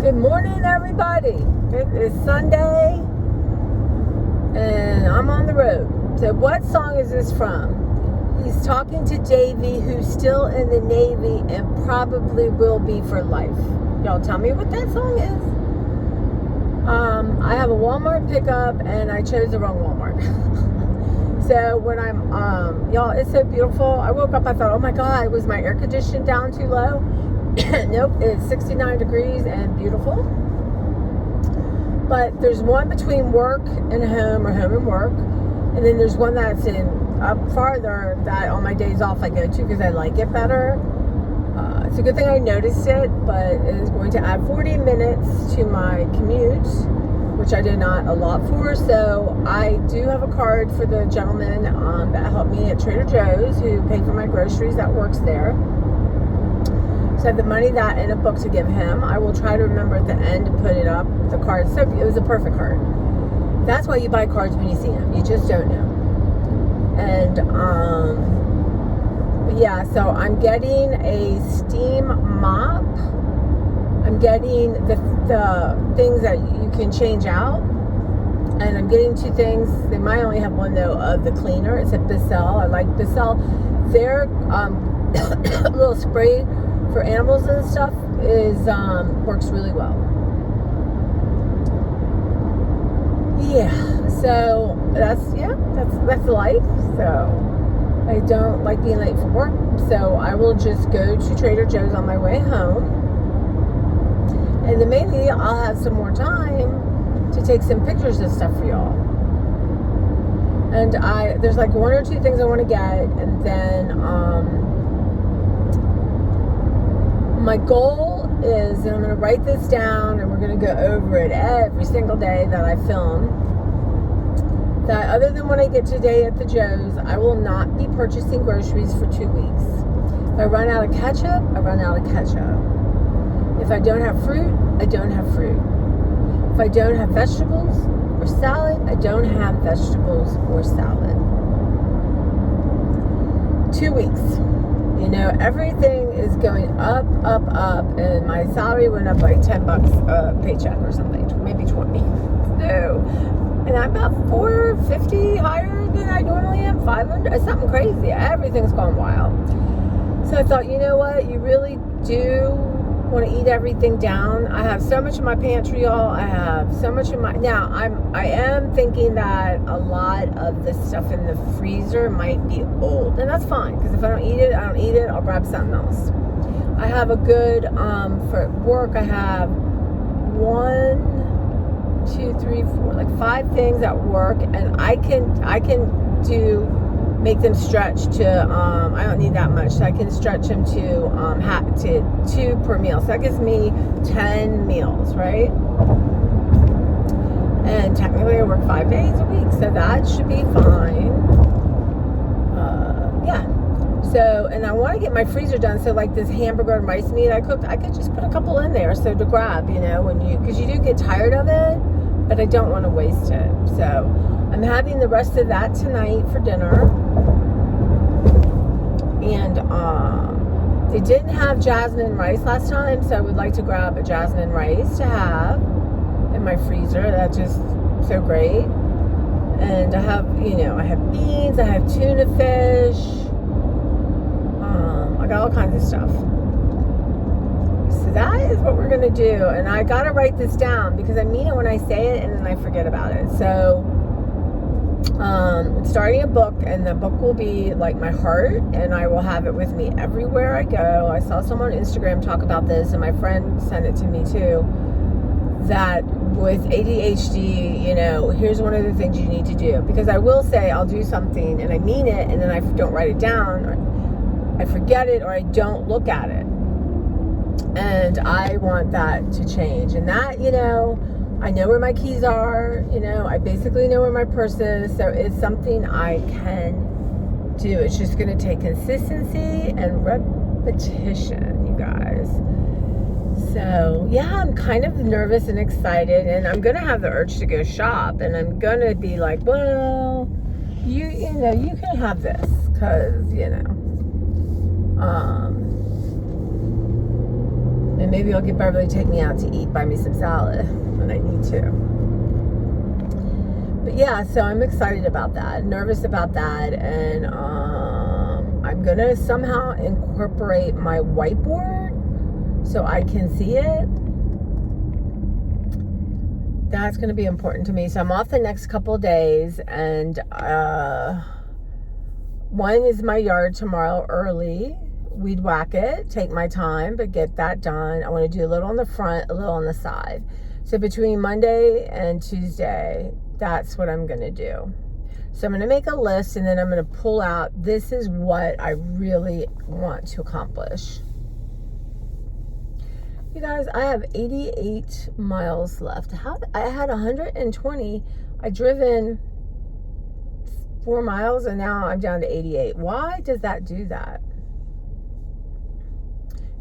Good morning, everybody. It is Sunday, and I'm on the road. So what song is this from? He's talking to Davey, who's still in the Navy and probably will be for life. Y'all tell me what that song is. I have a Walmart pickup, and I chose the wrong Walmart. So when I'm, y'all, it's so beautiful. I woke up, I thought, oh my God, was my air conditioning down too low? Nope, it's 69 degrees and beautiful. But there's one between work and home, or home and work, and then there's one that's in up farther that on my days off I go to because I like it better. It's a good thing I noticed it, but it is going to add 40 minutes to my commute, which I did not allot for. So I do have a card for the gentleman that helped me at Trader Joe's, who paid for my groceries, that works there. So I have the money, that, and a book to give him. I will try to remember at the end to put it up, the card. So it was a perfect card. That's why you buy cards when you see them. You just don't know. And, but yeah, so I'm getting a steam mop. I'm getting the things that you can change out. And I'm getting two things. They might only have one, though, of the cleaner. It's a Bissell. I like Bissell. Their little spray for animals and stuff is works really well. Yeah, so that's life. So I don't like being late for work, so I will just go to Trader Joe's on my way home, and then maybe I'll have some more time to take some pictures and stuff for y'all. And there's like one or two things I want to get, and then my goal is, and I'm going to write this down, and we're going to go over it every single day that I film, that other than when I get today at the Joe's, I will not be purchasing groceries for 2 weeks. If I run out of ketchup, I run out of ketchup. If I don't have fruit, I don't have fruit. If I don't have vegetables or salad, I don't have vegetables or salad. 2 weeks. You know, everything is going up, and my salary went up like $10 a paycheck or something, maybe 20. No. And I'm about $450 higher than I normally am, $500. It's something crazy. Everything's gone wild. So I thought, you know what? You really do want to eat everything down. I have so much in my pantry, y'all. I have so much in my... Now, I am thinking that a lot of the stuff in the freezer might be old. And that's fine, because if I don't eat it, I don't eat it. I'll grab something else. I have a good... for work, I have 5 things at work, and I can make them stretch to, I don't need that much, so I can stretch them to 2 per meal. So that gives me 10 meals, right? And technically I work 5 days a week, so that should be fine. Yeah. So, and I want to get my freezer done, so like this hamburger and rice meat I cooked, I could just put a couple in there, so to grab, you know, because you do get tired of it, but I don't want to waste it. So I'm having the rest of that tonight for dinner. And they didn't have jasmine rice last time, so I would like to grab a jasmine rice to have in my freezer. That's just so great. And I have, I have beans, I have tuna fish. I got all kinds of stuff. So that is what we're going to do. And I got to write this down because I mean it when I say it, and then I forget about it. So starting a book, and the book will be like my heart, and I will have it with me everywhere I go. I saw someone on Instagram talk about this, and my friend sent it to me too, that with ADHD, here's one of the things you need to do. Because I will say I'll do something and I mean it, and then I don't write it down, or I forget it, or I don't look at it. And I want that to change. And that, I know where my keys are, I basically know where my purse is, so it's something I can do. It's just going to take consistency and repetition, you guys. So, yeah, I'm kind of nervous and excited, and I'm going to have the urge to go shop, and I'm going to be like, well, you can have this, because, And maybe I'll get Beverly to take me out to eat, buy me some salad when I need to. But yeah, so I'm excited about that, nervous about that, and I'm gonna somehow incorporate my whiteboard so I can see it. That's gonna be important to me. So I'm off the next couple of days, and one is my yard tomorrow early. Weed whack it, take my time, but get that done. I want to do a little on the front, a little on the side. So between Monday and Tuesday, that's what I'm going to do. So I'm going to make a list, and then I'm going to pull out, this is what I really want to accomplish. You guys, I have 88 miles left. I had 120. I driven 4 miles, and now I'm down to 88. Why does that do that?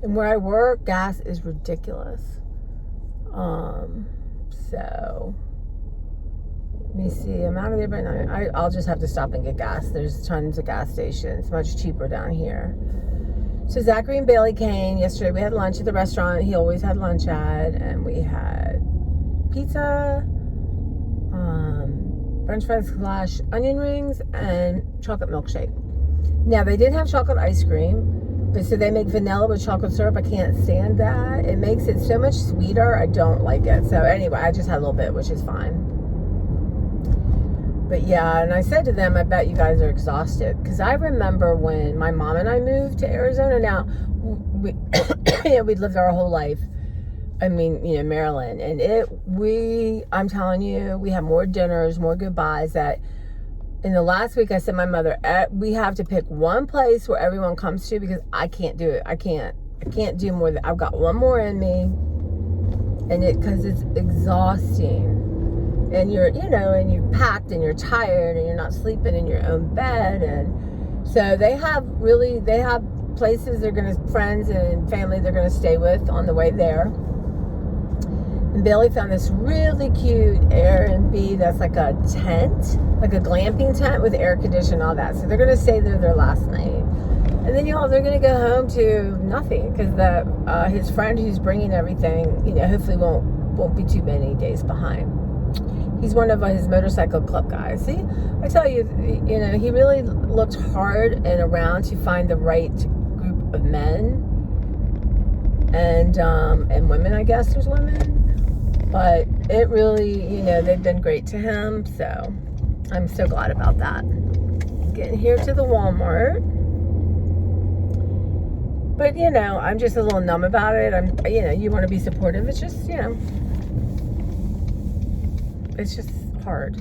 And where I work, gas is ridiculous. So let me see. I'm out of there, but I'll just have to stop and get gas. There's tons of gas stations, much cheaper down here. So Zachary and Bailey came yesterday. We had lunch at the restaurant he always had lunch at, and we had pizza, French fries / onion rings, and chocolate milkshake. Now they did have chocolate ice cream. But so they make vanilla with chocolate syrup. I can't stand that. It makes it so much sweeter. I don't like it. So anyway, I just had a little bit, which is fine. But yeah, and I said to them, I bet you guys are exhausted. Because I remember when my mom and I moved to Arizona. Now, we'd lived there our whole life. I mean, Maryland. And I'm telling you, we have more dinners, more goodbyes that... In the last week, I said to my mother, we have to pick one place where everyone comes to because I can't do it. I can't do more than, I've got one more in me. And because it's exhausting. And and you're packed and you're tired and you're not sleeping in your own bed. And so they have places friends and family they're going to stay with on the way there. And Bailey found this really cute Airbnb that's like a tent, like a glamping tent with air conditioning and all that. So they're going to stay there their last night. And then, they're going to go home to nothing because his friend who's bringing everything, hopefully won't be too many days behind. He's one of his motorcycle club guys. See, I tell you, he really looked hard and around to find the right group of men and women. I guess there's women. But it really, they've been great to him. So I'm so glad about that. Getting here to the Walmart. But, I'm just a little numb about it. You want to be supportive. It's just, it's just hard.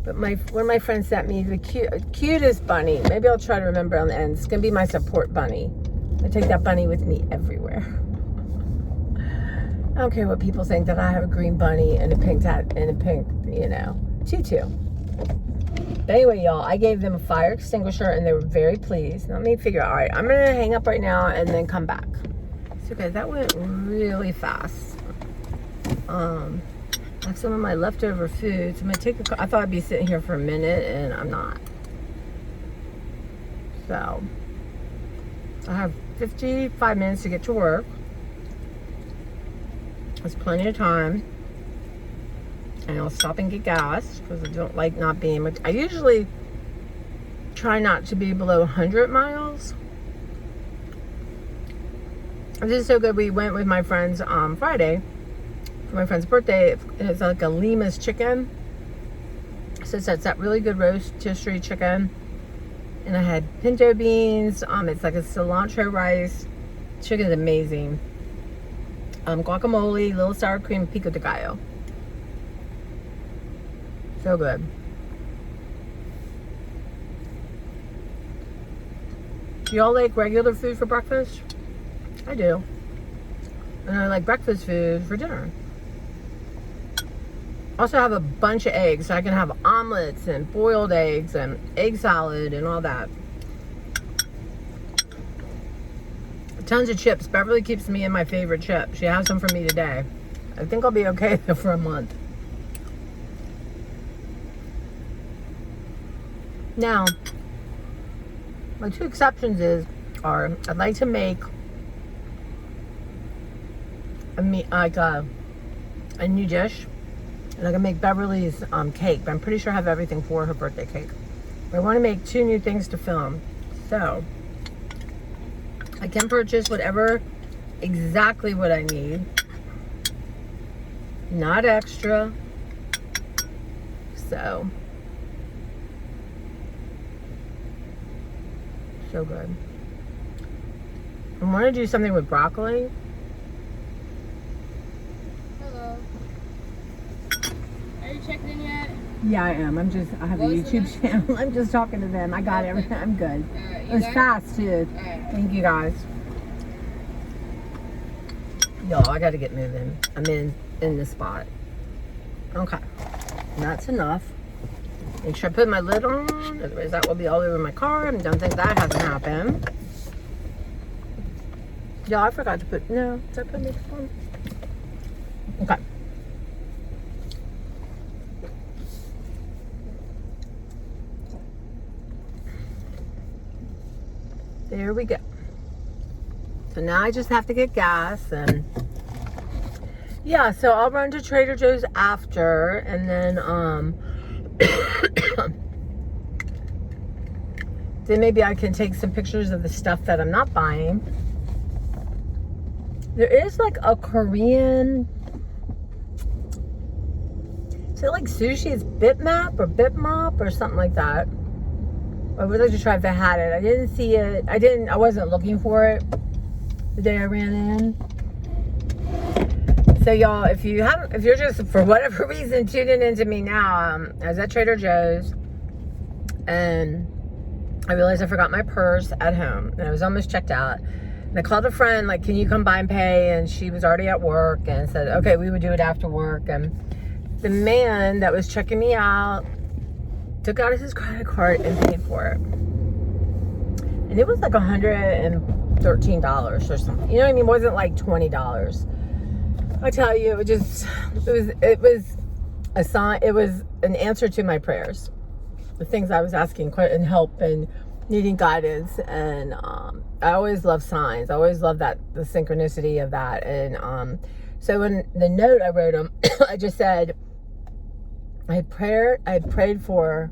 But one of my friends sent me the cutest bunny. Maybe I'll try to remember on the end. It's going to be my support bunny. I take that bunny with me everywhere. I don't care what people think that I have a green bunny and a pink tutu. But anyway, y'all, I gave them a fire extinguisher and they were very pleased. Let me figure out, all right, I'm going to hang up right now and then come back. So guys, that went really fast. I have some of my leftover food. So I'm going to I thought I'd be sitting here for a minute and I'm not. So I have 55 minutes to get to work. There's plenty of time. And I'll stop and get gas because I don't like not being... I usually try not to be below 100 miles. This is so good. We went with my friends on Friday for my friend's birthday. It's like a Lima's chicken. So it's that really good rotisserie chicken. And I had pinto beans. It's like a cilantro rice. Chicken is amazing. Guacamole, little sour cream, pico de gallo. So good. Do y'all like regular food for breakfast? I do. And I like breakfast food for dinner. Also have a bunch of eggs, so I can have omelets and boiled eggs and egg salad and all that. Tons of chips. Beverly keeps me in my favorite chip. She has some for me today. I think I'll be okay for a month. Now, my two exceptions are I'd like to make a new dish. And I'm gonna make Beverly's cake, but I'm pretty sure I have everything for her birthday cake. But I want to make 2 new things to film, so I can purchase whatever, exactly what I need, not extra. So good. I want to do something with broccoli. Hello. Are you checked in yet? Yeah, I am. I have a YouTube channel. I'm just talking to them. I got everything. I'm good. It was fast, too. Thank you, guys. Y'all, I got to get moving. I'm in the spot. Okay. And that's enough. Make sure I put my lid on. Otherwise, that will be all over my car. I don't think that hasn't happened. Yeah, I forgot to put... No, did I put makeup on? Okay. There we go. So now I just have to get gas and yeah, so I'll run to Trader Joe's after, and then then maybe I can take some pictures of the stuff that I'm not buying. There is like a Korean, is it like sushi? It's Bitmap or Bitmop or something like that. I would like to try if they had it. I didn't see it. I wasn't looking for it the day I ran in. So y'all, if you're just for whatever reason tuning into me now, I was at Trader Joe's and I realized I forgot my purse at home and I was almost checked out. And I called a friend, like, can you come by and pay? And she was already at work and said, okay, we would do it after work. And the man that was checking me out took out his credit card and paid for it. And it was like $113 or something. You know what I mean? It wasn't like $20. I tell you, it was a sign. It was an answer to my prayers, the things I was asking and help and needing guidance. And I always love signs. I always love the synchronicity of that. And so in the note I wrote him, I just said, I prayed for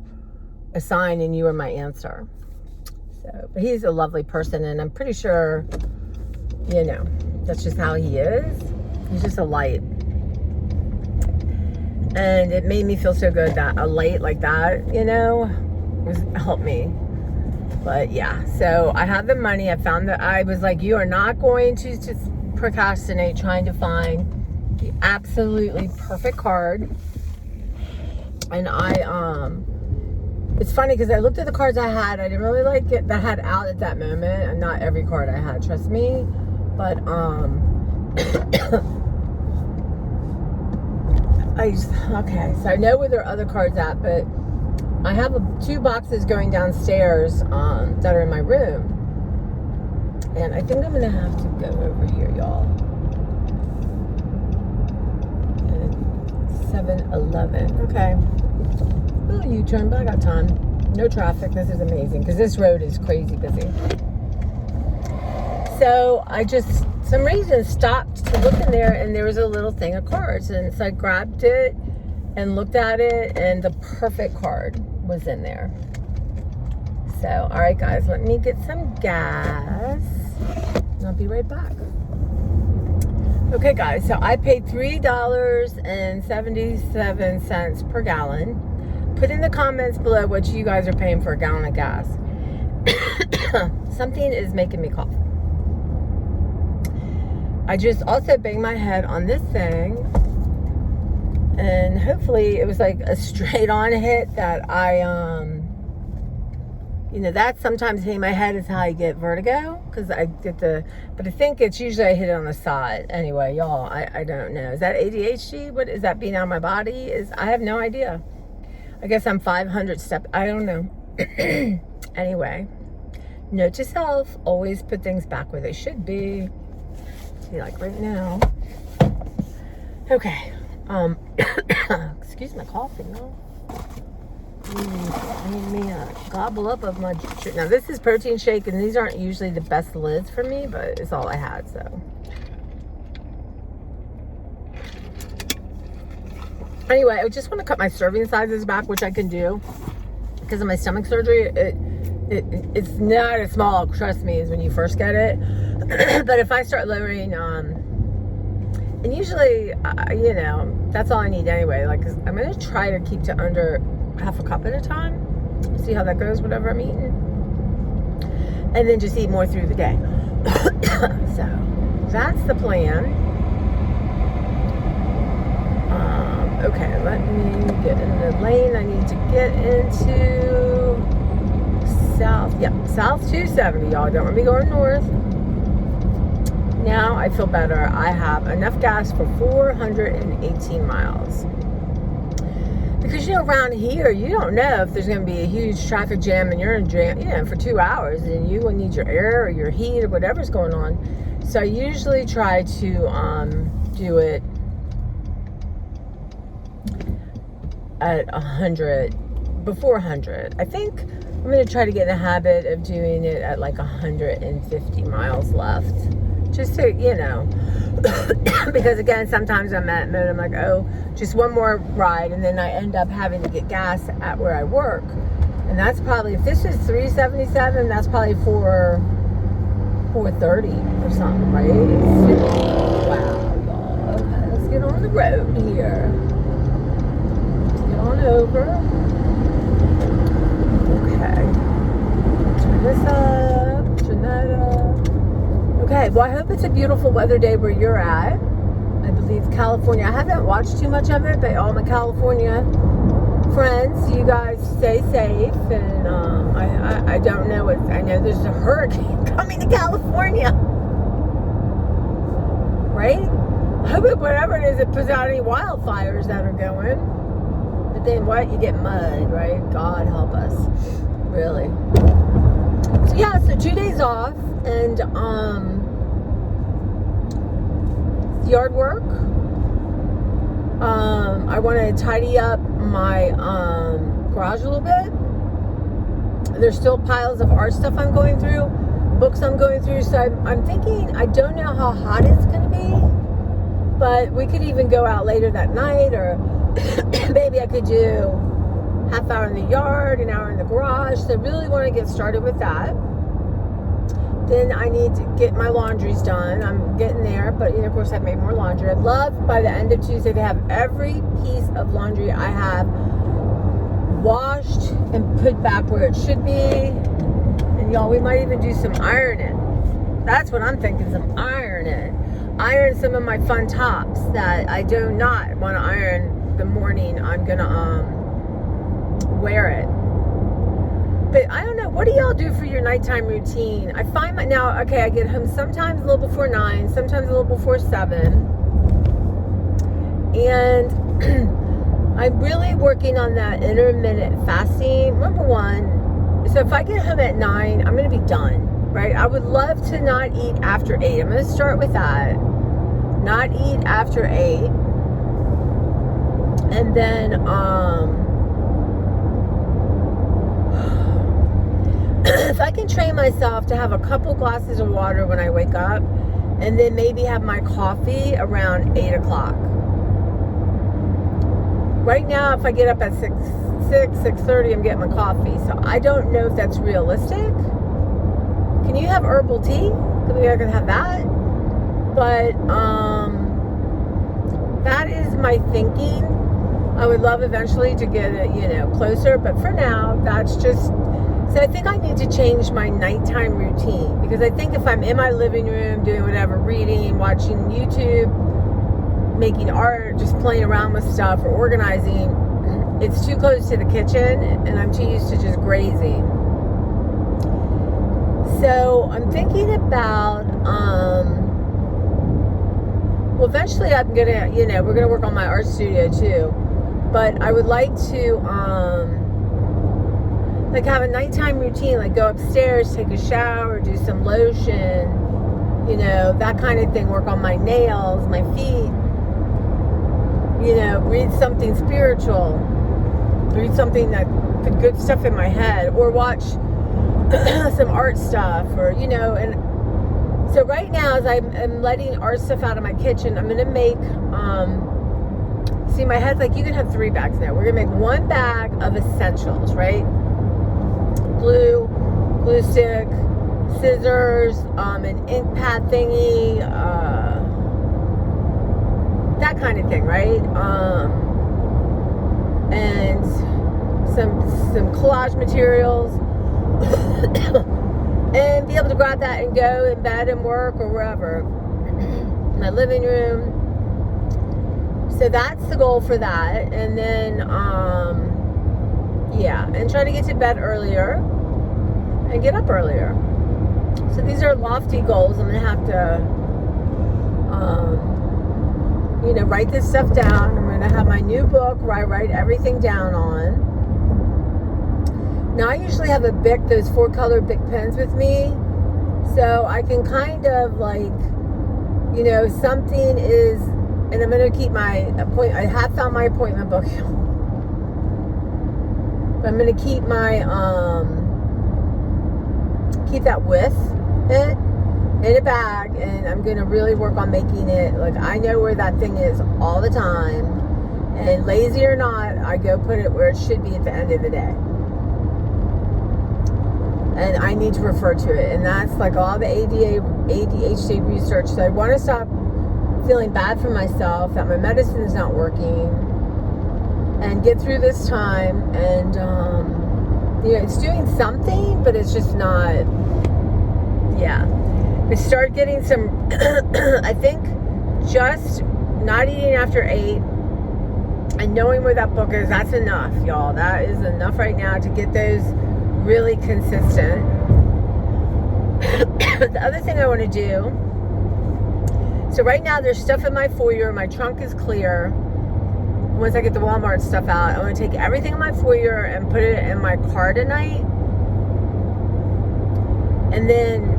a sign and you were my answer. So, but he's a lovely person and I'm pretty sure, you know, that's just how he is. He's just a light. And it made me feel so good that a light like that, you know, helped me. But yeah, so I have the money. I found that I was like, you are not going to just procrastinate trying to find the absolutely perfect card. And it's funny because I looked at the cards I had. I didn't really like it that had out at that moment. And not every card I had, trust me. But okay, so I know where there are other cards at, but I have 2 boxes going downstairs that are in my room. And I think I'm gonna have to go over here, y'all. 7-Eleven. Okay. Little U-turn, but I got time. No traffic. This is amazing because this road is crazy busy. So I just, some reason, stopped to look in there and there was a little thing of cards. And so I grabbed it and looked at it and the perfect card was in there. So, all right, guys, let me get some gas and I'll be right back. Okay, guys, so I paid $3.77 per gallon. Put in the comments below what you guys are paying for a gallon of gas. Something is making me cough. I just also banged my head on this thing. And hopefully it was like a straight on hit that I, you know, that sometimes hitting my head is how I get vertigo. Because I get but I think it's usually I hit it on the side. Anyway, y'all, I don't know. Is that ADHD? What is that being out of my body? I have no idea. I guess I'm 500 step. I don't know. Anyway, note to self, always put things back where they should be. See, like right now. Okay. Excuse my coughing, though. I need me a gobble up of my... Now, this is protein shake, and these aren't usually the best lids for me, but it's all I had, so... Anyway, I just want to cut my serving sizes back, which I can do because of my stomach surgery. It's not as small, trust me, as when you first get it. But if I start lowering, and usually, you know, that's all I need anyway. Like, I'm going to try to keep to under half a cup at a time. See how that goes, whatever I'm eating. And then just eat more through the day. So, that's the plan. Okay, let me get in the lane I need to get into. South 270, y'all. Don't want me going north. Now I feel better. I have enough gas for 418 miles. Because, you know, around here, you don't know if there's going to be a huge traffic jam and you're in jam, you know, for 2 hours and you will need your air or your heat or whatever's going on. So I usually try to do it at 100, before 100. I think I'm going to try to get in the habit of doing it at like 150 miles left. Just to, you know, because again, sometimes I'm at mode, I'm like, oh, just one more ride, and then I end up having to get gas at where I work. And that's probably, if this is 377, that's probably 430 or something, right? Wow, y'all. Okay, let's get on the road here. Let's get on over. Okay. Turn this up, turn that up. Okay, well, I hope it's a beautiful weather day where you're at. I believe California. I haven't watched too much of it, but all my California friends, you guys stay safe. And I don't know what, I know there's a hurricane coming to California. Right? I hope whatever it is, it puts out any wildfires that are going. But then what? You get mud, right? God help us. Really. So yeah, so 2 days off and yard work. I want to tidy up my garage a little bit. There's still piles of art stuff I'm going through, books I'm going through. So I'm thinking, I don't know how hot it's going to be, but we could even go out later that night, or maybe I could do half hour in the yard, an hour in the garage. So I really want to get started with that. Then I need to get my laundries done. I'm getting there, but you know, of course, I've made more laundry. I'd love by the end of Tuesday to have every piece of laundry I have washed and put back where it should be. And y'all, we might even do some ironing. That's what I'm thinking, some ironing. Iron some of my fun tops that I do not want to iron the morning I'm gonna wear it. But I don't know, what do y'all do for your nighttime routine? I find now, okay, I get home sometimes a little before 9, sometimes a little before 7. And I'm really working on that intermittent fasting. Number one, so if I get home at 9, I'm going to be done, right? I would love to not eat after 8. I'm going to start with that. Not eat after 8. And then, if I can train myself to have a couple glasses of water when I wake up, and then maybe have my coffee around 8 o'clock. Right now, if I get up at 6:30, I'm getting my coffee. So I don't know if that's realistic. Can you have herbal tea? Maybe I can have that. But that is my thinking. I would love eventually to get it, you know, closer. But for now, that's just... So I think I need to change my nighttime routine, because I think if I'm in my living room doing whatever, reading, watching YouTube, making art, just playing around with stuff or organizing, it's too close to the kitchen and I'm too used to just grazing. So I'm thinking about, well, eventually I'm gonna, you know, we're gonna work on my art studio too, but I would like to, like have a nighttime routine, like go upstairs, take a shower, do some lotion, you know, that kind of thing, work on my nails, my feet, you know, read something spiritual, read something that put good stuff in my head, or watch some art stuff, or, you know. And so right now, as I'm letting art stuff out of my kitchen, I'm going to make see, my head's like, you can have 3 bags now. We're gonna make 1 bag of essentials, right? Glue stick, scissors, an ink pad thingy, that kind of thing, right? And some collage materials, and be able to grab that and go in bed and work or wherever. My living room. So that's the goal for that. And then, yeah, and try to get to bed earlier and get up earlier. So these are lofty goals. I'm gonna have to, write this stuff down. I'm gonna have my new book where I write everything down on. Now I usually have a Bic, those 4-color Bic pens with me, so I can kind of like, something is, and I'm gonna keep my appointment. I have found my appointment book, but I'm gonna keep my keep that with it in a bag, and I'm gonna really work on making it like I know where that thing is all the time, and lazy or not, I go put it where it should be at the end of the day. And I need to refer to it, and that's like all the ADHD research. So I want to stop feeling bad for myself that my medicine is not working, and get through this time. And it's doing something, but it's just not. Yeah, I started getting some. I think just not eating after 8 and knowing where that book is. That's enough, y'all. That is enough right now to get those really consistent. The other thing I want to do, so right now there's stuff in my foyer. My trunk is clear. Once I get the Walmart stuff out, I want to take everything in my foyer and put it in my car tonight, and then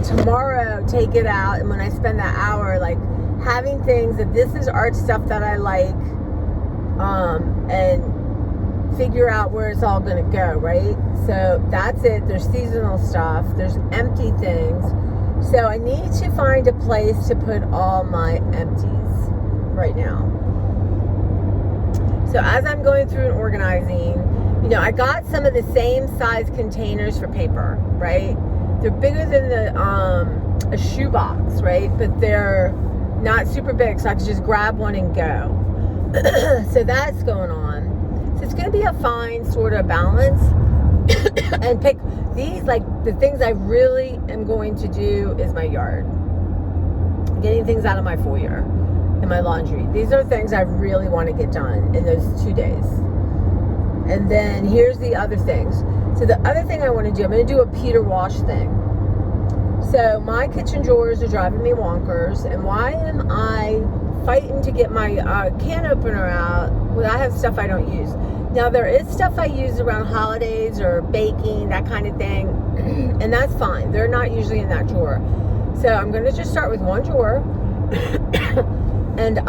tomorrow take it out. And when I spend that hour like having things, that this is art stuff that I like, and figure out where it's all going to go, right? So that's it. There's seasonal stuff. There's empty things. So I need to find a place to put all my empties right now. So as I'm going through and organizing, I got some of the same size containers for paper, right? They're bigger than a shoebox, right? But they're not super big, so I can just grab one and go. So that's going on. It's going to be a fine sort of balance and pick these, like the things I really am going to do is my yard, getting things out of my foyer and my laundry. These are things I really want to get done in those 2 days. And then here's the other things. So the other thing I want to do, I'm going to do a Peter wash thing. So my kitchen drawers are driving me wonkers, and why am I fighting to get my can opener out when I have stuff I don't use? Now there is stuff I use around holidays or baking, that kind of thing, and that's fine. They're not usually in that drawer. So I'm going to just start with one drawer, and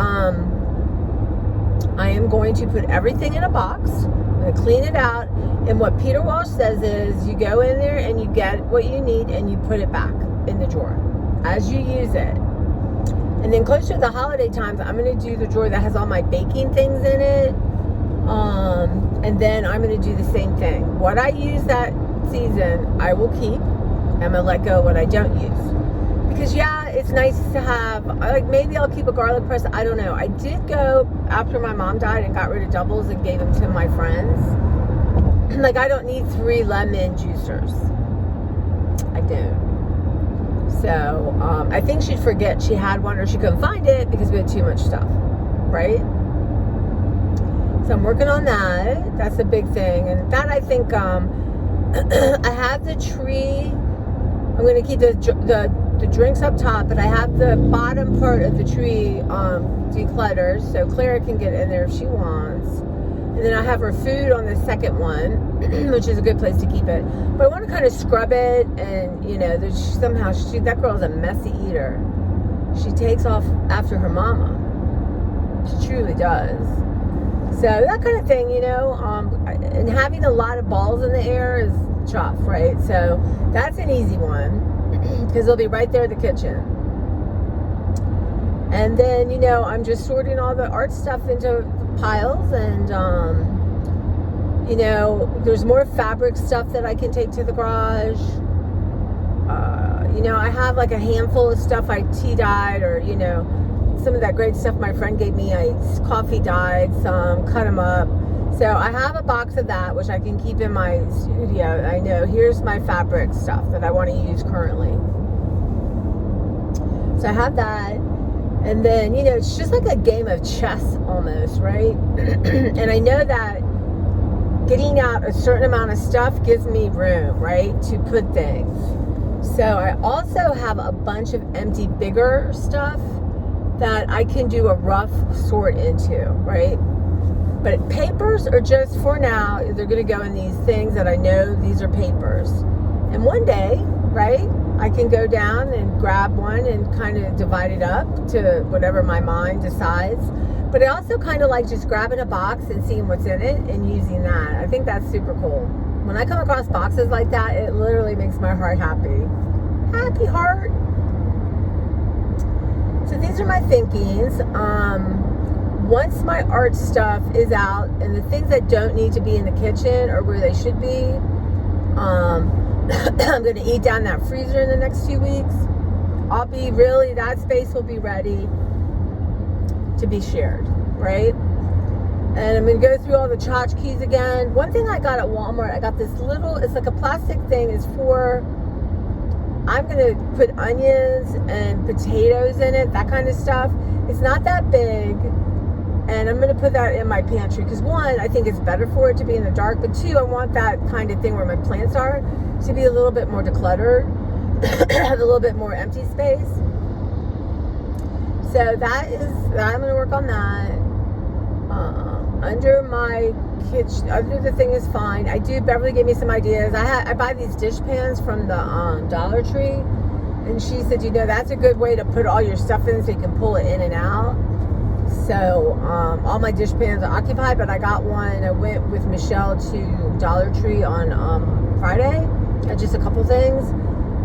I am going to put everything in a box. I'm going to clean it out, and what Peter Walsh says is you go in there and you get what you need and you put it back in the drawer as you use it. And then closer to the holiday times, I'm going to do the drawer that has all my baking things in it. And then I'm going to do the same thing. What I use that season, I will keep. I'm going to let go of what I don't use. Because, yeah, it's nice to have, like, maybe I'll keep a garlic press. I don't know. I did go after my mom died and got rid of doubles and gave them to my friends. Like, I don't need 3 lemon juicers. I don't. So, I think she'd forget she had one or she couldn't find it because we had too much stuff, right? So I'm working on that. That's a big thing. And that, I think, I have the tree. I'm going to keep the drinks up top, but I have the bottom part of the tree decluttered so Clara can get in there if she wants. And then I have her food on the second one, which is a good place to keep it. But I want to kind of scrub it, and there's somehow that girl's a messy eater. She takes off after her mama. She truly does. So that kind of thing, and having a lot of balls in the air is tough, right? So that's an easy one because they'll be right there in the kitchen. And then, I'm just sorting all the art stuff into piles, and there's more fabric stuff that I can take to the garage. I have like a handful of stuff I tea dyed, or some of that great stuff my friend gave me. I coffee dyed some, cut them up. So I have a box of that, which I can keep in my studio. I know here's my fabric stuff that I want to use currently. So I have that. And then, it's just like a game of chess almost, right? And I know that getting out a certain amount of stuff gives me room, right, to put things. So I also have a bunch of empty, bigger stuff that I can do a rough sort into, right? But papers are just, for now, they're going to go in these things that I know these are papers. And one day, right, I can go down and grab one and kind of divide it up to whatever my mind decides. But I also kind of like just grabbing a box and seeing what's in it and using that. I think that's super cool. When I come across boxes like that, it literally makes my heart happy. Happy heart. So these are my thinkings. Once my art stuff is out and the things that don't need to be in the kitchen or where they should be, I'm going to eat down that freezer in the next 2 weeks. That space will be ready to be shared, right? And I'm going to go through all the tchotchkes again. One thing I got at Walmart, I got this little, it's like a plastic thing. I'm going to put onions and potatoes in it, that kind of stuff. It's not that big. And I'm going to put that in my pantry because, one, I think it's better for it to be in the dark. But two, I want that kind of thing where my plants are to be a little bit more decluttered, have a little bit more empty space. So I'm going to work on that. Under my kitchen, under the thing is fine. Beverly gave me some ideas. I buy these dish pans from the Dollar Tree, and she said, that's a good way to put all your stuff in so you can pull it in and out. So all my dish pans are occupied, but I got one. I went with Michelle to Dollar Tree on Friday. Got just a couple things.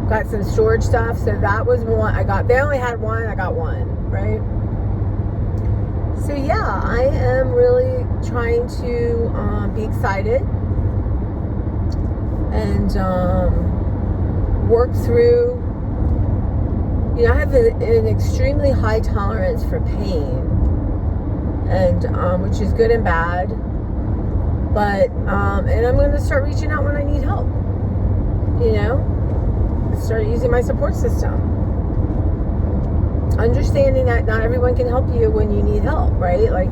Got some storage stuff. So that was one I got. They only had one. I got one, right? So yeah, I am really trying to be excited and work through. I have an extremely high tolerance for pain, and which is good and bad. But and I'm going to start reaching out when I need help. Start using my support system. Understanding that not everyone can help you when you need help, right? Like,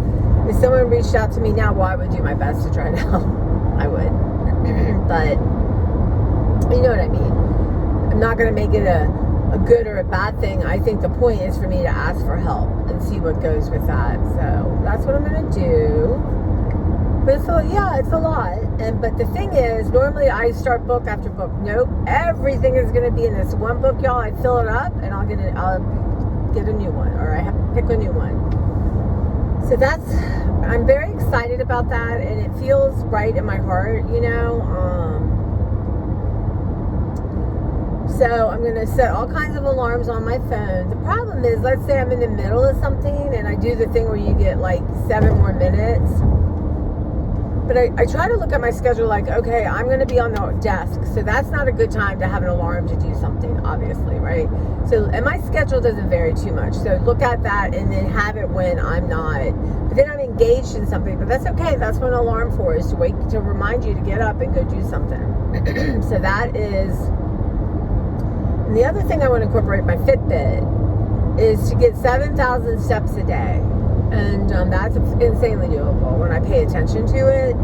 if someone reached out to me now, well, I would do my best to try to help. I would. But, you know what I mean. I'm not going to make it a good or a bad thing. I think the point is for me to ask for help and see what goes with that. So, that's what I'm going to do. But so, yeah, it's a lot. But the thing is, normally I start book after book. Nope. Everything is going to be in this one book, y'all. I fill it up, and I'll get a new one, or I have to pick a new one. So I'm very excited about that, and it feels right in my heart, So I'm going to set all kinds of alarms on my phone. The problem is, let's say I'm in the middle of something and I do the thing where you get like 7 more minutes. But I try to look at my schedule like, okay, I'm going to be on the desk. So that's not a good time to have an alarm to do something, obviously, right? So, and my schedule doesn't vary too much. So look at that and then have it when I'm not. But then I'm engaged in something. But that's okay. That's what an alarm for is, to remind you to get up and go do something. So that is. And the other thing I want to incorporate my Fitbit is to get 7,000 steps a day. And that's insanely doable when I pay attention to it.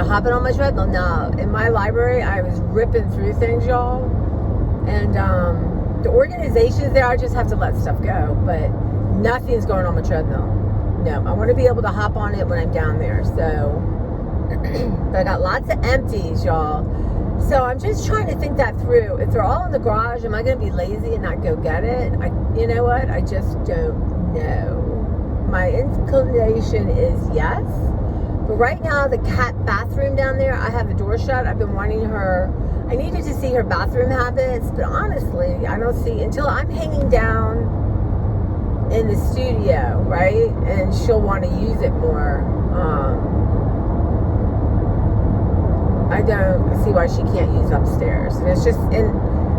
Hopping on my treadmill. No, in my library, I was ripping through things, y'all. And the organization's there. I just have to let stuff go. But nothing's going on my treadmill. No, I want to be able to hop on it when I'm down there. So, but I got lots of empties, y'all. So I'm just trying to think that through. If they're all in the garage, am I going to be lazy and not go get it? You know what? I just don't know. My inclination is yes. But right now, the cat bathroom down there, I have the door shut. I've been wanting her. I needed to see her bathroom habits. But honestly, I don't see, until I'm hanging down in the studio, right? And she'll want to use it more. I don't see why she can't use upstairs. And it's just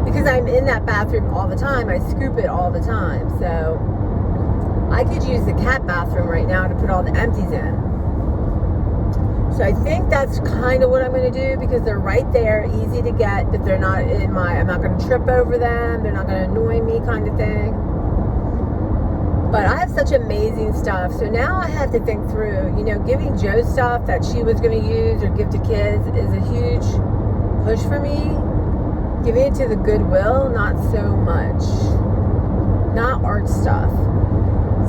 because I'm in that bathroom all the time, I scoop it all the time. So I could use the cat bathroom right now to put all the empties in. So I think that's kind of what I'm going to do, because they're right there, easy to get, but they're not I'm not going to trip over them. They're not going to annoy me, kind of thing. But I have such amazing stuff. So now I have to think through, giving Joe stuff that she was going to use or give to kids is a huge push for me. Giving it to the Goodwill, not so much. Not art stuff.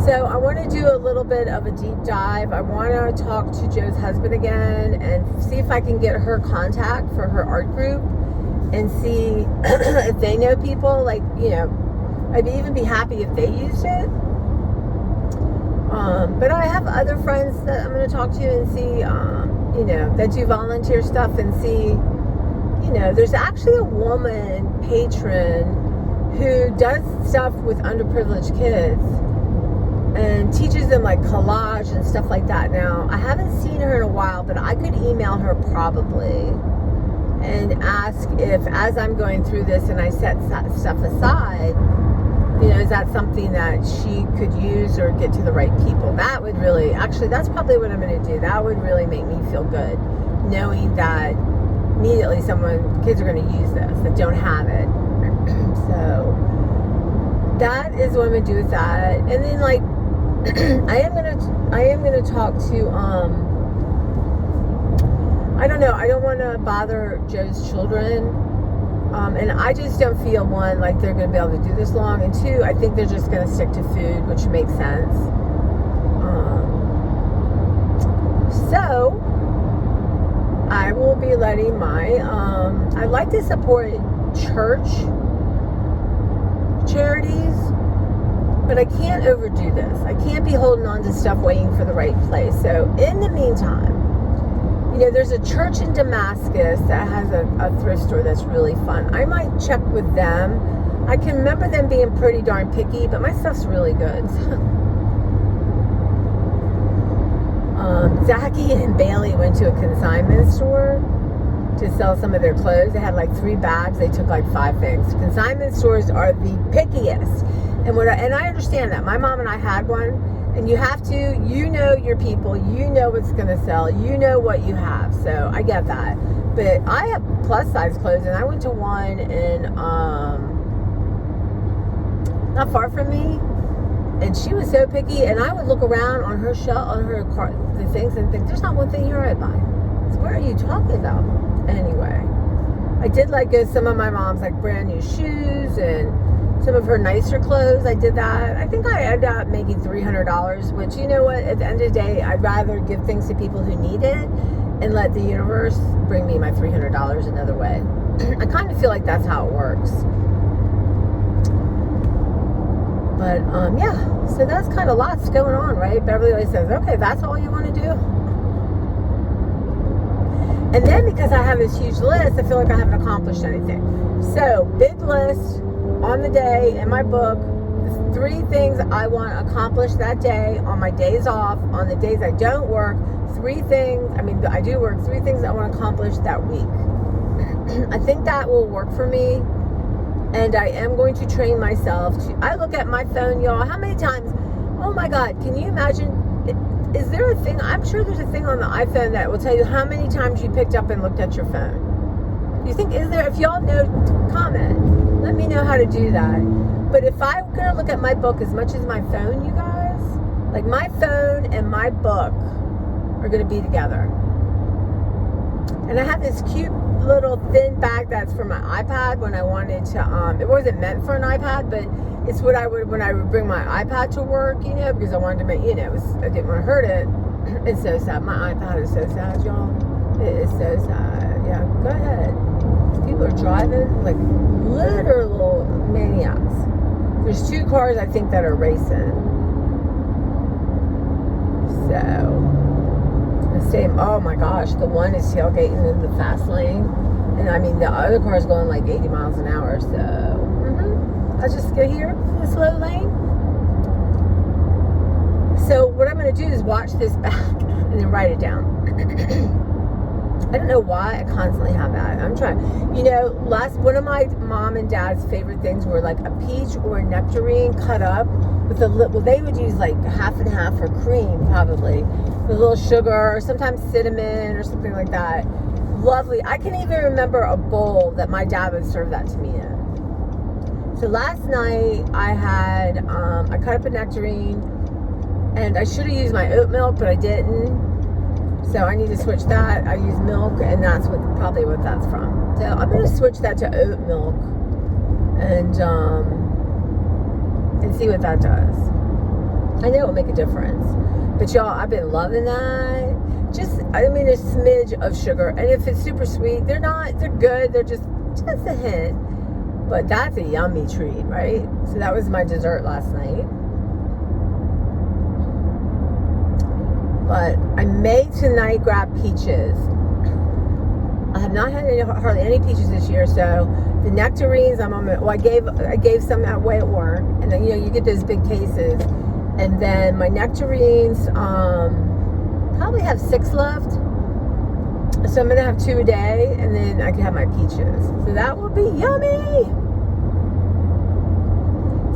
So I want to do a little bit of a deep dive. I want to talk to Joe's husband again and see if I can get her contact for her art group and see if they know people. Like, I'd even be happy if they used it. But I have other friends that I'm going to talk to and see, that do volunteer stuff and see, there's actually a woman patron who does stuff with underprivileged kids and teaches them like collage and stuff like that. Now, I haven't seen her in a while, but I could email her probably and ask if, as I'm going through this and I set stuff aside, is that something that she could use or get to the right people? That would really, actually, that's probably what I'm going to do. That would really make me feel good, knowing that immediately kids are going to use this that don't have it. So that is what I'm going to do with that. And then, like, I am gonna talk to I don't know, I don't want to bother Joe's children, and I just don't feel, one, like they're gonna be able to do this long, and two, I think they're just gonna stick to food, which makes sense. So I will be letting I like to support church charities, but I can't overdo this. I can't be holding on to stuff waiting for the right place. So in the meantime, there's a church in Damascus that has a thrift store that's really fun. I might check with them. I can remember them being pretty darn picky, but my stuff's really good. Zachy and Bailey went to a consignment store to sell some of their clothes. They had like 3 bags. They took like 5 things. Consignment stores are the pickiest. And I understand that. My mom and I had one, and you have to, your people, what's going to sell, what you have. So I get that. But I have plus size clothes, and I went to one in, not far from me, and she was so picky, and I would look around on her shelf, on her car, the things, and think, there's not one thing here I'd buy. So what are you talking about? Anyway, I did get some of my mom's brand new shoes and some of her nicer clothes. I did that. I think I ended up making $300, which, you know what, at the end of the day, I'd rather give things to people who need it and let the universe bring me my $300 another way. I kind of feel like that's how it works. But, yeah, so that's kind of lots going on, right? Beverly always says, okay, that's all you want to do? And then because I have this huge list, I feel like I haven't accomplished anything. So, big list on the day in my book, 3 things I want to accomplish that day on my days off, on the days I don't work, 3 things, I do work, 3 things I want to accomplish that week. I think that will work for me, and I am going to train myself to, I look at my phone, y'all, how many times, oh my God, can you imagine, is there a thing, I'm sure there's a thing on the iPhone that will tell you how many times you picked up and looked at your phone. You think, is there, if y'all know, comment, let me know how to do that. But if I'm going to look at my book as much as my phone, you guys, my phone and my book are going to be together. And I have this cute little thin bag that's for my iPad when I wanted to, it wasn't meant for an iPad, but it's what I would, when I would bring my iPad to work, because I wanted to make, I didn't want to hurt it. It's so sad. My iPad is so sad, y'all. It is so sad. Yeah, go ahead. People are driving like literal maniacs. There's 2 cars I think that are racing. So, oh my gosh, the one is tailgating in the fast lane, and the other car's going like 80 miles an hour. So, I just go here in the slow lane. So what I'm going to do is watch this back and then write it down. I don't know why I constantly have that. I'm trying. One of my mom and dad's favorite things were like a peach or a nectarine cut up with they would use like half and half for cream probably, with a little sugar or sometimes cinnamon or something like that. Lovely. I can even remember a bowl that my dad would serve that to me in. So last night I had, I cut up a nectarine, and I should have used my oat milk, but I didn't. So I need to switch that. I use milk, and that's probably what that's from. So I'm going to switch that to oat milk and see what that does. I know it'll make a difference. But y'all, I've been loving that. A smidge of sugar. And if it's super sweet, they're good. They're just a hint. But that's a yummy treat, right? So that was my dessert last night. But I may tonight grab peaches. I have not had hardly any peaches this year, so the nectarines I gave some away at work, and then you get those big cases, and then my nectarines probably have 6 left, so I'm gonna have 2 a day, and then I can have my peaches. So that will be yummy.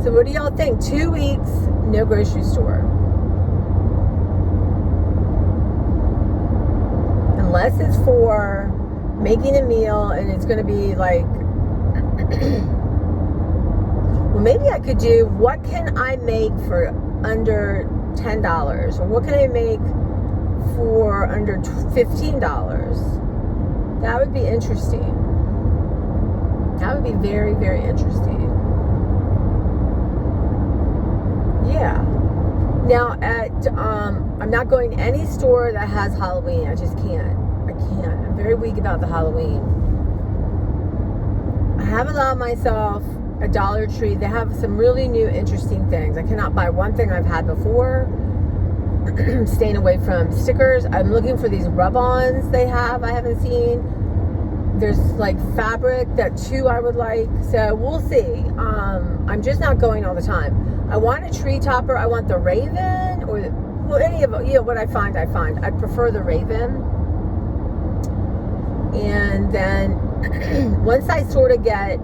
So what do y'all think? 2 weeks, no grocery store. Unless it's for making a meal and it's going to be like, well, maybe I could do, what can I make for under $10? Or what can I make for under $15? That would be interesting. That would be very, very interesting. Yeah. Now I'm not going to any store that has Halloween. I just can't. I'm very weak about the Halloween. I have allowed myself a Dollar Tree. They have some really new, interesting things. I cannot buy one thing I've had before. Staying away from stickers. I'm looking for these rub-ons they have I haven't seen. There's like fabric that too I would like. So we'll see. I'm just not going all the time. I want a tree topper. I want the Raven or any of what I find. I prefer the Raven. And then once I sort of get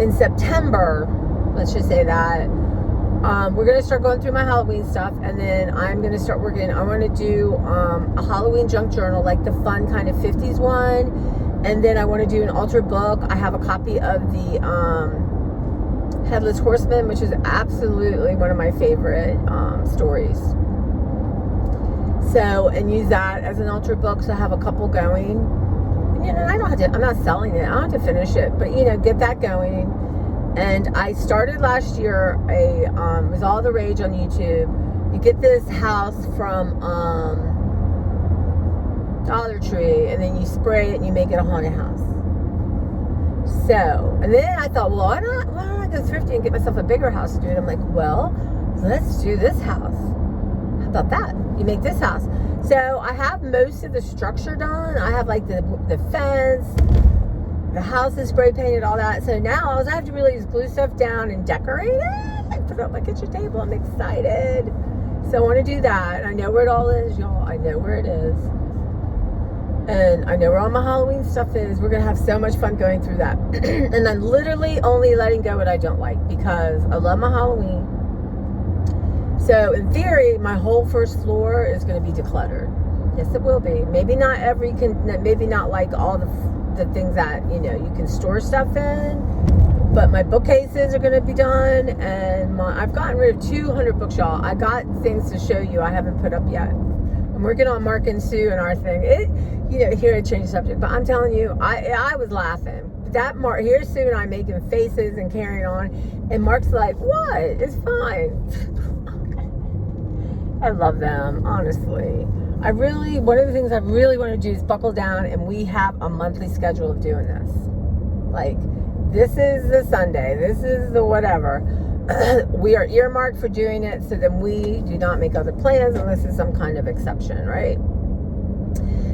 in September, let's just say that, we're going to start going through my Halloween stuff, and then I'm going to start working. I want to do a Halloween junk journal, like the fun kind of 50s one, and then I want to do an altered book. I have a copy of the Headless Horseman, which is absolutely one of my favorite stories. So, and use that as an altered book. So I have a couple going. And, I don't have to, I'm not selling it. I don't have to finish it, but get that going. And I started last year it was all the rage on YouTube. You get this house from Dollar Tree, and then you spray it and you make it a haunted house. So, and then I thought, well, why don't I go thrifting and get myself a bigger house to do it? I'm like, well, let's do this house. How about that? You make this house. So I have most of the structure done. I have like the fence, the house is spray painted, all that. So now all I have to really is glue stuff down and decorate it and put it on my kitchen table. I'm excited. So I want to do that. I know where it all is, y'all. I know where it is. And I know where all my Halloween stuff is. We're going to have so much fun going through that. And I'm literally only letting go what I don't like, because I love my Halloween. So in theory, my whole first floor is going to be decluttered. Yes, it will be. Maybe not maybe not like all the things that, you can store stuff in. But my bookcases are going to be done. And I've gotten rid of 200 books, y'all. I got things to show you I haven't put up yet. I'm working on Mark and Sue and our thing. Here I change the subject, but I'm telling you, I was laughing. That Mark, here's Sue and I making faces and carrying on, and Mark's like, "What? It's fine." I love them, honestly. One of the things I really want to do is buckle down, and we have a monthly schedule of doing this. Like, this is the Sunday, this is the whatever. We are earmarked for doing it, so then we do not make other plans unless it's some kind of exception, right?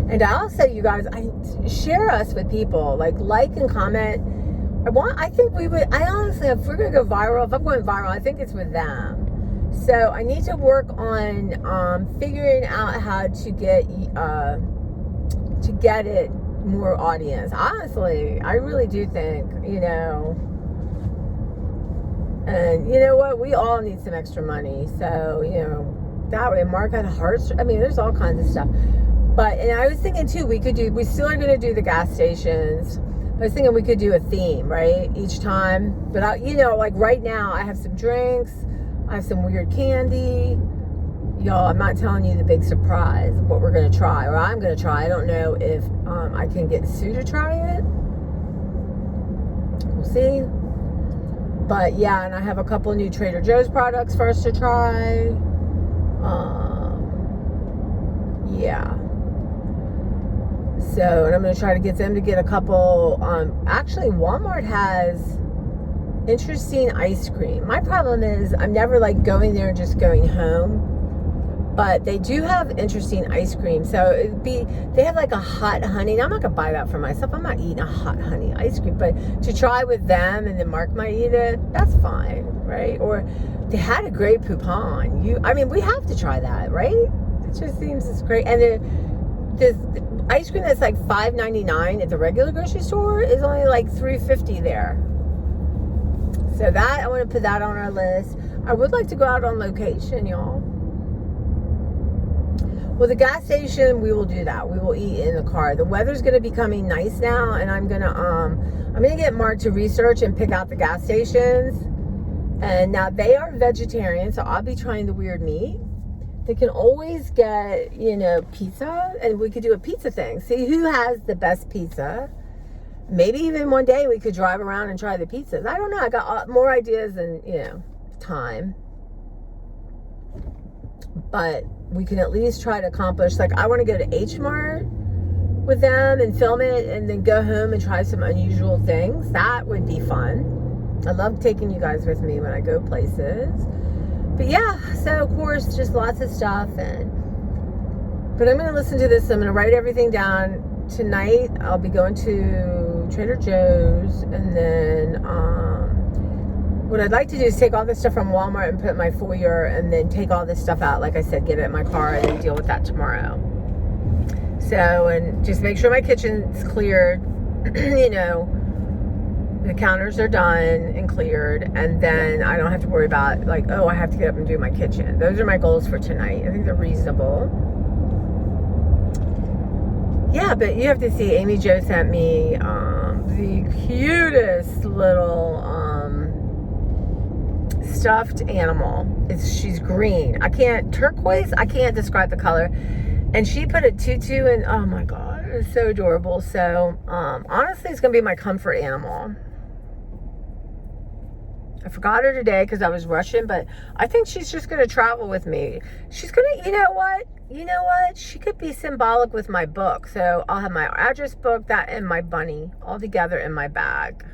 And I also, you guys, I share us with people, like and comment. I honestly, if we're gonna go viral, if I'm going viral, I think it's with them. So I need to work on figuring out how to get it more audience. Honestly, I really do think, and you know what? We all need some extra money. So, that way, Mark had hearts. I mean, there's all kinds of stuff. But, and I was thinking too, we still are going to do the gas stations. I was thinking we could do a theme, right? Each time. But, like right now, I have some drinks. I have some weird candy. Y'all, I'm not telling you the big surprise of what we're going to try. Or I'm going to try. I don't know if I can get Sue to try it. We'll see. But, yeah, and I have a couple new Trader Joe's products for us to try. Yeah. So, and I'm going to try to get them to get a couple. Actually, Walmart has interesting ice cream. My problem is I'm never like going there and just going home. But they do have interesting ice cream. So they have like a hot honey. Now, I'm not going to buy that for myself. I'm not eating a hot honey ice cream. But to try with them and then Mark might eat it, that's fine, right? Or they had a great poupon. We have to try that, right? It just seems it's great. And then this ice cream that's like $5.99 at the regular grocery store is only like $3.50 there. So that, I want to put that on our list. I would like to go out on location, y'all. Well, the gas station, we will do that. We will eat in the car. The weather's going to be coming nice now, and I'm going to get Mark to research and pick out the gas stations. And now they are vegetarian, so I'll be trying the weird meat. They can always get, pizza, and we could do a pizza thing. See who has the best pizza. Maybe even one day we could drive around and try the pizzas. I don't know. I got more ideas than, time. But we can at least try to accomplish, like, I want to go to H Mart with them and film it and then go home and try some unusual things. That would be fun. I love taking you guys with me when I go places. But yeah, so of course, just lots of stuff. But I'm going to listen to this. I'm going to write everything down. Tonight, I'll be going to Trader Joe's, and then what I'd like to do is take all this stuff from Walmart and put it in my foyer, and then take all this stuff out, like I said, get it in my car, and then deal with that tomorrow. So, and just make sure my kitchen's cleared, the counters are done and cleared, and then I don't have to worry about, like, oh, I have to get up and do my kitchen. Those are my goals for tonight. I think they're reasonable. Yeah, but you have to see, Amy Jo sent me the cutest little stuffed animal. She's green. Turquoise, I can't describe the color. And she put a tutu in. Oh my God, it was so adorable. So, honestly, it's going to be my comfort animal. I forgot her today because I was rushing, but I think she's just going to travel with me. She's going to, you know what? She could be symbolic with my book. So I'll have my address book, that, and my bunny all together in my bag.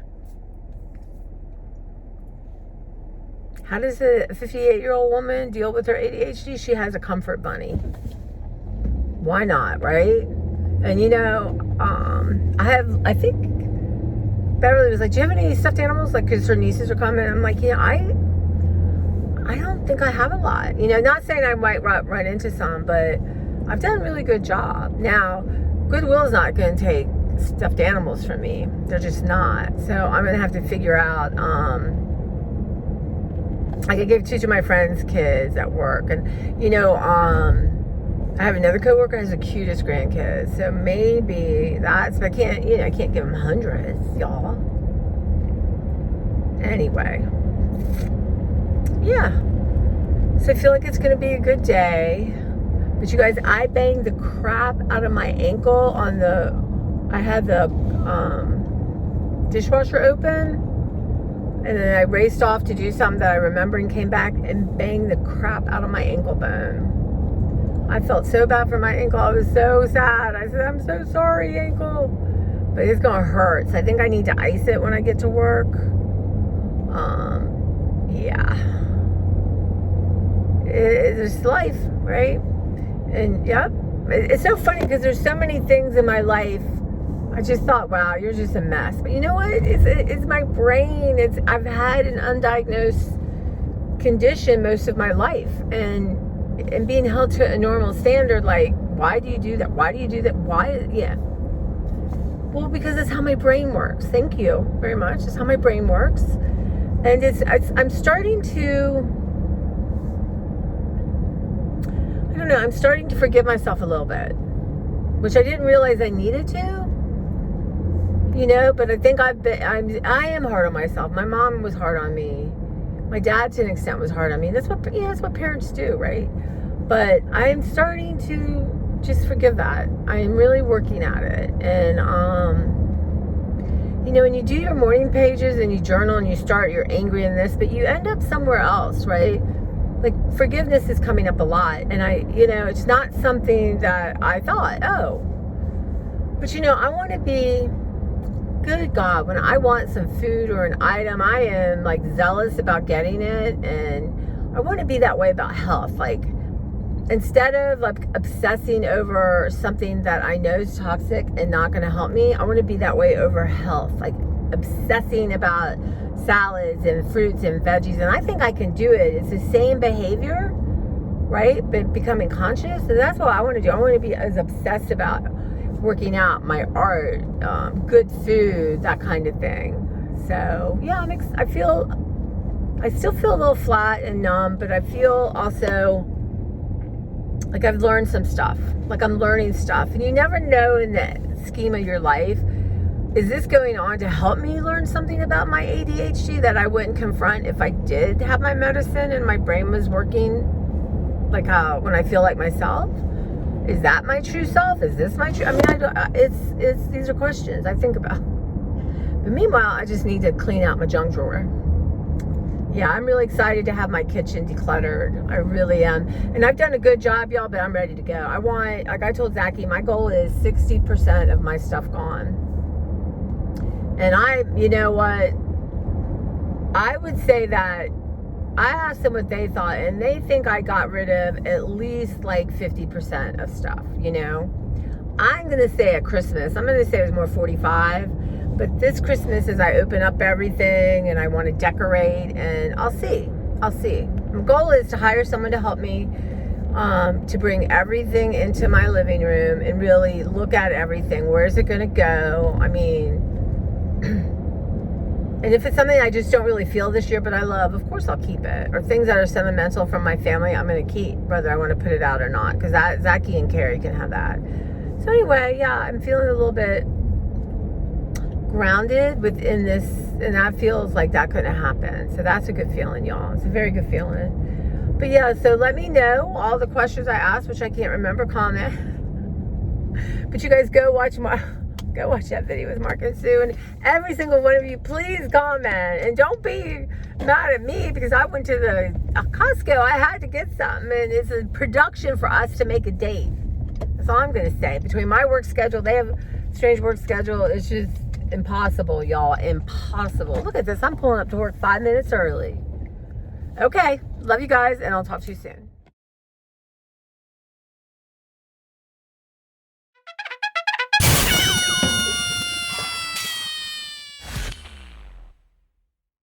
How does a 58-year-old woman deal with her ADHD? She has a comfort bunny. Why not, right? And I think Beverly was like, do you have any stuffed animals? Like, because her nieces are coming. I'm like, I don't think I have a lot. Not saying I might run into some, but I've done a really good job. Now, Goodwill's not going to take stuffed animals from me. They're just not. So I'm going to have to figure out, I could give two to my friends' kids at work. And, I have another coworker who has the cutest grandkids. So maybe but I can't give them hundreds, y'all. Anyway. Yeah. So I feel like it's going to be a good day. But you guys, I banged the crap out of my ankle I had the dishwasher open. And then I raced off to do something that I remember and came back and banged the crap out of my ankle bone. I felt so bad for my ankle. I was so sad. I said, I'm so sorry, ankle. But it's going to hurt. So I think I need to ice it when I get to work. Yeah. It's life, right? And, yep. It's so funny because there's so many things in my life. I just thought, wow, you're just a mess. But you know what? It's my brain. I've had an undiagnosed conditioned most of my life, and being held to a normal standard. Like, why do you do that? Why do you do that? Why? Yeah. Well, because that's how my brain works. Thank you very much. It's how my brain works. And I'm starting to, I don't know, I'm starting to forgive myself a little bit, which I didn't realize I needed to, but I think I am hard on myself. My mom was hard on me. My dad, to an extent, was hard on me. That's what parents do, right? But I'm starting to just forgive that. I am really working at it. And, when you do your morning pages and you journal and you start, you're angry in this, but you end up somewhere else, right? Like, forgiveness is coming up a lot. And it's not something that I thought, oh. But, I want to be, good God, when I want some food or an item, I am, like, zealous about getting it. And I want to be that way about health. Like, instead of like obsessing over something that I know is toxic and not going to help me, I want to be that way over health, like obsessing about salads and fruits and veggies. And I think I can do it. It's the same behavior, right? But becoming conscious. And that's what I want to do. I want to be as obsessed about working out, my art, good food, that kind of thing. So yeah, I still feel a little flat and numb, but I feel also like I've learned some stuff. Like I'm learning stuff. And you never know in the scheme of your life, is this going on to help me learn something about my ADHD that I wouldn't confront if I did have my medicine and my brain was working like when I feel like myself? Is that my true self? Is this my true? I mean, these are questions I think about. But meanwhile, I just need to clean out my junk drawer. Yeah, I'm really excited to have my kitchen decluttered. I really am. And I've done a good job, y'all, but I'm ready to go. Like I told Zachy, my goal is 60% of my stuff gone. And you know what? I would say that I asked them what they thought, and they think I got rid of at least like 50% of stuff, I'm going to say at Christmas, I'm going to say it was more 45. But this Christmas, as I open up everything and I want to decorate, and I'll see. My goal is to hire someone to help me to bring everything into my living room and really look at everything. Where is it going to go? I mean, and if it's something I just don't really feel this year, but I love, of course I'll keep it. Or things that are sentimental from my family, I'm going to keep, whether I want to put it out or not. Because Zachy and Carrie can have that. So anyway, yeah, I'm feeling a little bit grounded within this, and that feels like that couldn't happen. So that's a good feeling, y'all. It's a very good feeling. But yeah, so let me know all the questions I asked, which I can't remember. Comment. But you guys go watch that video with Mark and Sue, and every single one of you, please comment. And don't be mad at me because I went to the Costco. I had to get something, and it's a production for us to make a date. That's all I'm gonna say. Between my work schedule, they have a strange work schedule. It's just impossible, y'all. Impossible. Look at this. I'm pulling up to work 5 minutes early. Okay. Love you guys, and I'll talk to you soon.